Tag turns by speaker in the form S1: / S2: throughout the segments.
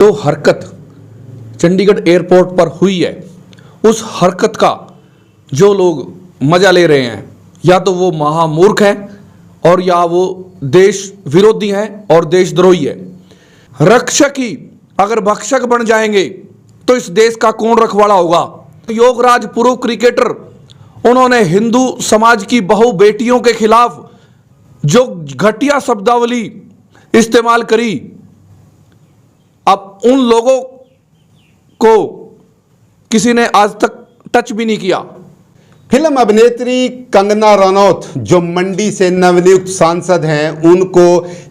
S1: जो हरकत चंडीगढ़ एयरपोर्ट पर हुई है, उस हरकत का जो लोग मजा ले रहे हैं, या तो वो महामूर्ख हैं और या वो देश विरोधी हैं और देशद्रोही है। रक्षक ही अगर भक्षक बन जाएंगे तो इस देश का कौन रखवाला होगा। योगराज पूर्व क्रिकेटर, उन्होंने हिंदू समाज की बहु बेटियों के खिलाफ जो घटिया शब्दावली इस्तेमाल करी, अब उन लोगों को किसी ने आज तक टच भी नहीं किया।
S2: फिल्म अभिनेत्री कंगना रनौत जो मंडी से नवनियुक्त सांसद हैं, उनको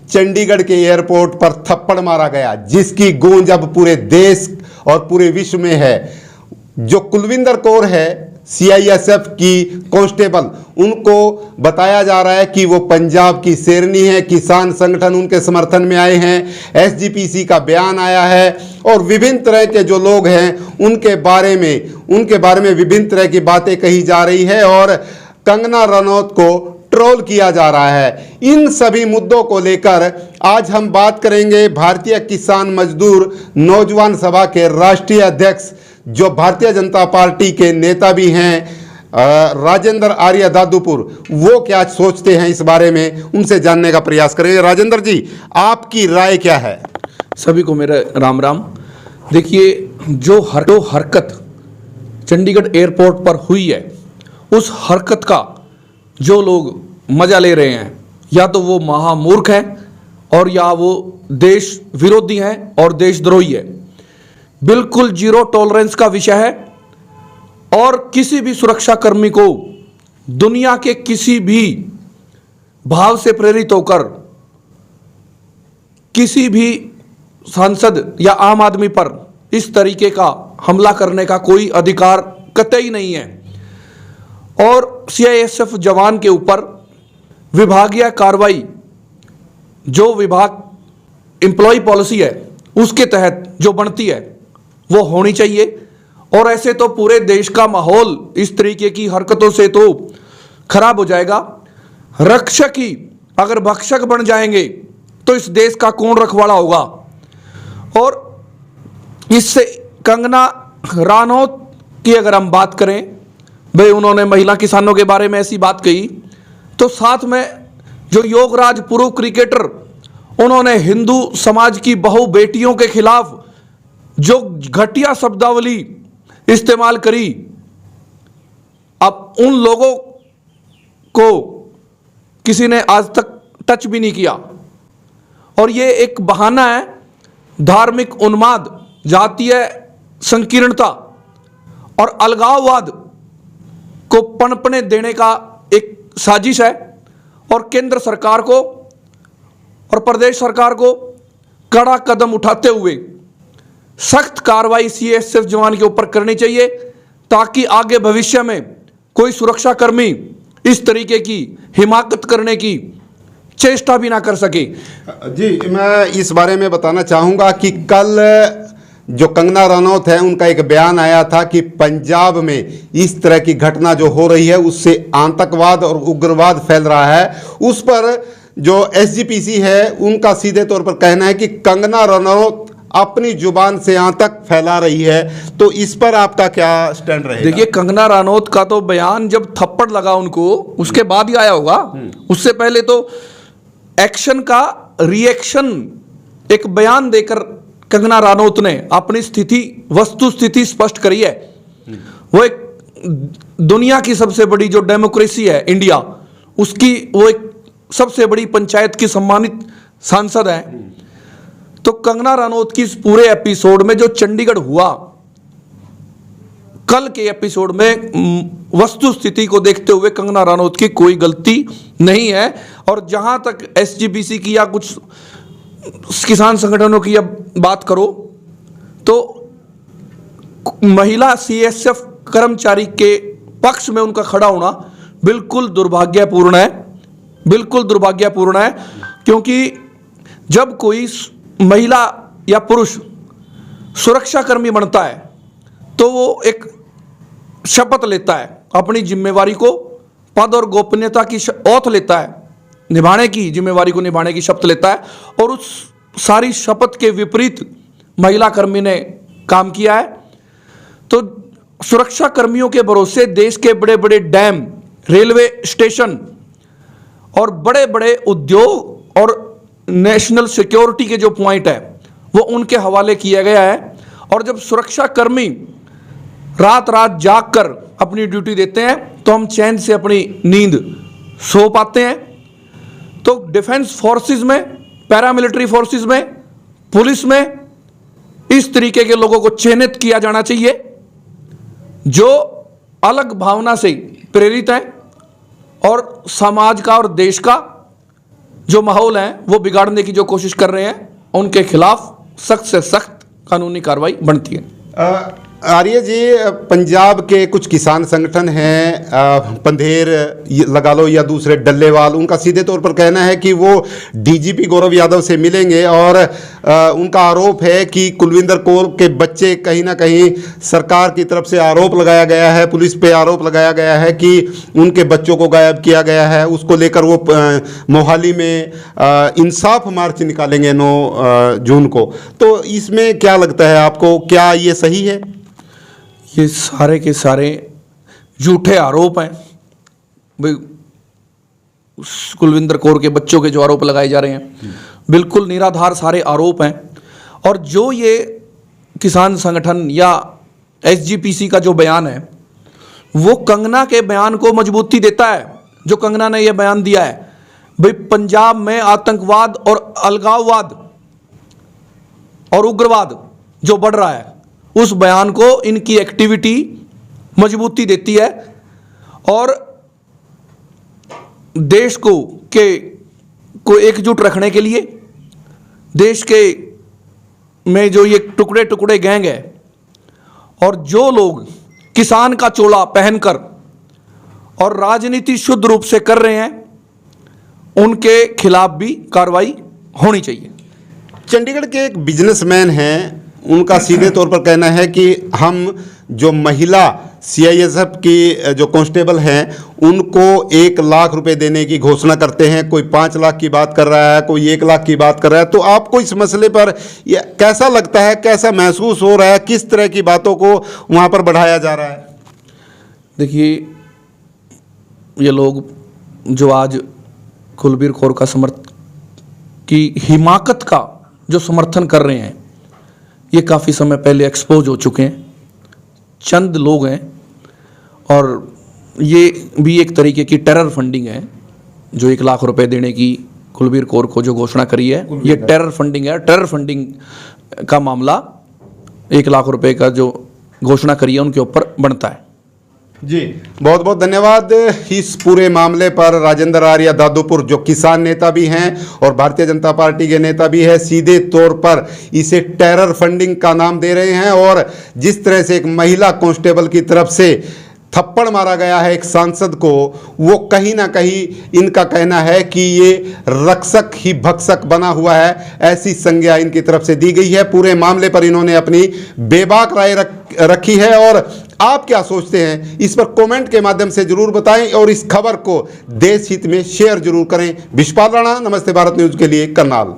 S2: चंडीगढ़ के एयरपोर्ट पर थप्पड़ मारा गया, जिसकी गूंज अब पूरे देश और पूरे विश्व में है। जो कुलविंदर कौर है, सीआईएसएफ की कांस्टेबल, उनको बताया जा रहा है कि वो पंजाब की शेरनी है। किसान संगठन उनके समर्थन में आए हैं, एसजीपीसी का बयान आया है और विभिन्न तरह के जो लोग हैं उनके बारे में विभिन्न तरह की बातें कही जा रही है और कंगना रनौत को ट्रोल किया जा रहा है। इन सभी मुद्दों को लेकर आज हम बात करेंगे भारतीय किसान मजदूर नौजवान सभा के राष्ट्रीय अध्यक्ष, जो भारतीय जनता पार्टी के नेता भी हैं, राजेंद्र आर्य दादुपुर, वो क्या सोचते हैं इस बारे में, उनसे जानने का प्रयास करेंगे। राजेंद्र जी, आपकी राय क्या है?
S1: सभी को मेरा राम राम। देखिए, जो हरकत चंडीगढ़ एयरपोर्ट पर हुई है, उस हरकत का जो लोग मजा ले रहे हैं, या तो वो महामूर्ख हैं और या वो देश विरोधी हैं और देशद्रोही है। बिल्कुल जीरो टॉलरेंस का विषय है और किसी भी सुरक्षाकर्मी को दुनिया के किसी भी भाव से प्रेरित होकर किसी भी सांसद या आम आदमी पर इस तरीके का हमला करने का कोई अधिकार कतई नहीं है। और सीआईएसएफ जवान के ऊपर विभागीय कार्रवाई, जो विभाग एम्प्लॉय पॉलिसी है उसके तहत जो बनती है, वो होनी चाहिए। और ऐसे तो पूरे देश का माहौल इस तरीके की हरकतों से तो खराब हो जाएगा। रक्षक ही अगर भक्षक बन जाएंगे तो इस देश का कौन रखवाला होगा। और इससे कंगना रनौत की अगर हम बात करें, भाई उन्होंने महिला किसानों के बारे में ऐसी बात कही, तो साथ में जो योगराज पूर्व क्रिकेटर, उन्होंने हिंदू समाज की बहु बेटियों के खिलाफ जो घटिया शब्दावली इस्तेमाल करी, अब उन लोगों को किसी ने आज तक टच भी नहीं किया। और ये एक बहाना है धार्मिक उन्माद, जातीय संकीर्णता और अलगाववाद को पनपने देने का एक साजिश है। और केंद्र सरकार को और प्रदेश सरकार को कड़ा कदम उठाते हुए सख्त कार्रवाई सीआईएसएफ जवान के ऊपर करनी चाहिए, ताकि आगे भविष्य में कोई सुरक्षाकर्मी इस तरीके की हिमाकत करने की चेष्टा भी ना कर सके।
S2: जी, मैं इस बारे में बताना चाहूँगा कि कल जो कंगना रनौत है, उनका एक बयान आया था कि पंजाब में इस तरह की घटना जो हो रही है, उससे आतंकवाद और उग्रवाद फैल रहा है। उस पर जो एसजीपीसी है, उनका सीधे तौर पर कहना है कि कंगना रनौत अपनी जुबान से आतंक फैला रही है। तो इस पर आपका क्या स्टैंड रहेगा?
S1: देखिए, कंगना रनौत का तो बयान जब थप्पड़ लगा उनको, उसके बाद ही आया होगा। उससे पहले तो एक्शन का रिएक्शन एक बयान देकर कंगना रनौत ने अपनी वस्तु स्थिति स्पष्ट करी है। वो एक दुनिया की सबसे बड़ी जो डेमोक्रेसी है इंडिया, उसकी वो एक सबसे बड़ी पंचायत की सम्मानित सांसद है। तो कंगना रनौत की इस पूरे एपिसोड में जो चंडीगढ़ हुआ, कल के एपिसोड में वस्तु स्थिति को देखते हुए कंगना रनौत की कोई गलती नहीं है। और जहां तक एसजीपीसी की या कुछ किसान संगठनों की अब बात करो, तो महिला सीआईएसएफ कर्मचारी के पक्ष में उनका खड़ा होना बिल्कुल दुर्भाग्यपूर्ण है, बिल्कुल दुर्भाग्यपूर्ण है। क्योंकि जब कोई महिला या पुरुष सुरक्षाकर्मी बनता है, तो वो एक शपथ लेता है, अपनी जिम्मेवारी को, पद और गोपनीयता की ओथ लेता है, निभाने की जिम्मेवारी को निभाने की शपथ लेता है। और उस सारी शपथ के विपरीत महिला कर्मी ने काम किया है। तो सुरक्षा कर्मियों के भरोसे देश के बड़े बड़े डैम, रेलवे स्टेशन और बड़े बड़े उद्योग और नेशनल सिक्योरिटी के जो पॉइंट है वो उनके हवाले किया गया है। और जब सुरक्षा कर्मी रात रात जाग कर अपनी ड्यूटी देते हैं तो हम चैन से अपनी नींद सो पाते हैं। तो डिफेंस फोर्सेस में, पैरामिलिट्री फोर्सेस में, पुलिस में इस तरीके के लोगों को चयनित किया जाना चाहिए जो अलग भावना से प्रेरित हैं और समाज का और देश का जो माहौल है वो बिगाड़ने की जो कोशिश कर रहे हैं, उनके खिलाफ सख्त से सख्त कानूनी कार्रवाई बनती है।
S2: आर्य जी, पंजाब के कुछ किसान संगठन हैं, पंधेर लगा लो या दूसरे डल्लेवाल, उनका सीधे तौर पर कहना है कि वो डीजीपी गौरव यादव से मिलेंगे और उनका आरोप है कि कुलविंदर कौर के बच्चे कहीं ना कहीं सरकार की तरफ से आरोप लगाया गया है, पुलिस पे आरोप लगाया गया है कि उनके बच्चों को गायब किया गया है। उसको लेकर वो मोहाली में इंसाफ मार्च निकालेंगे 9 जून को। तो इसमें क्या लगता है आपको, क्या ये सही है?
S1: ये सारे के सारे झूठे आरोप हैं। भाई कुलविंदर कौर के बच्चों के जो आरोप लगाए जा रहे हैं बिल्कुल निराधार सारे आरोप हैं। और जो ये किसान संगठन या एसजीपीसी का जो बयान है वो कंगना के बयान को मजबूती देता है। जो कंगना ने ये बयान दिया है भाई पंजाब में आतंकवाद और अलगाववाद और उग्रवाद जो बढ़ रहा है, उस बयान को इनकी एक्टिविटी मजबूती देती है। और देश को एकजुट रखने के लिए देश के में जो ये टुकड़े टुकड़े गैंग है और जो लोग किसान का चोला पहनकर और राजनीति शुद्ध रूप से कर रहे हैं, उनके खिलाफ भी कार्रवाई होनी चाहिए।
S2: चंडीगढ़ के एक बिजनेसमैन हैं, उनका सीधे तौर पर कहना है कि हम जो महिला सीआईएसएफ की जो कांस्टेबल हैं उनको 1 लाख रुपए देने की घोषणा करते हैं। कोई 5 लाख की बात कर रहा है, कोई 1 लाख की बात कर रहा है। तो आपको इस मसले पर ये कैसा लगता है, कैसा महसूस हो रहा है, किस तरह की बातों को वहाँ पर बढ़ाया जा रहा है?
S1: देखिए, ये लोग जो आज कुलबीर कौर का की हिमाकत का जो समर्थन कर रहे हैं, ये काफ़ी समय पहले एक्सपोज हो चुके हैं। चंद लोग हैं और ये भी एक तरीके की टेरर फंडिंग है। जो 1 लाख रुपए देने की कुलबीर कौर को जो घोषणा करी है, ये टेरर फंडिंग है। टेरर फंडिंग का मामला 1 लाख रुपए का जो घोषणा करी है उनके ऊपर बनता है।
S2: जी, बहुत बहुत धन्यवाद। इस पूरे मामले पर राजेंद्र आर्य दादूपुर जो किसान नेता भी हैं और भारतीय जनता पार्टी के नेता भी है, सीधे तौर पर इसे टेरर फंडिंग का नाम दे रहे हैं। और जिस तरह से एक महिला कांस्टेबल की तरफ से थप्पड़ मारा गया है एक सांसद को, वो कहीं ना कहीं इनका कहना है कि ये रक्षक ही भक्षक बना हुआ है, ऐसी संज्ञा इनकी तरफ से दी गई है। पूरे मामले पर इन्होंने अपनी बेबाक राय रखी है। और आप क्या सोचते हैं इस पर कमेंट के माध्यम से जरूर बताएं और इस खबर को देश हित में शेयर जरूर करें। विश्वपाल राणा, नमस्ते भारत न्यूज के लिए, करनाल।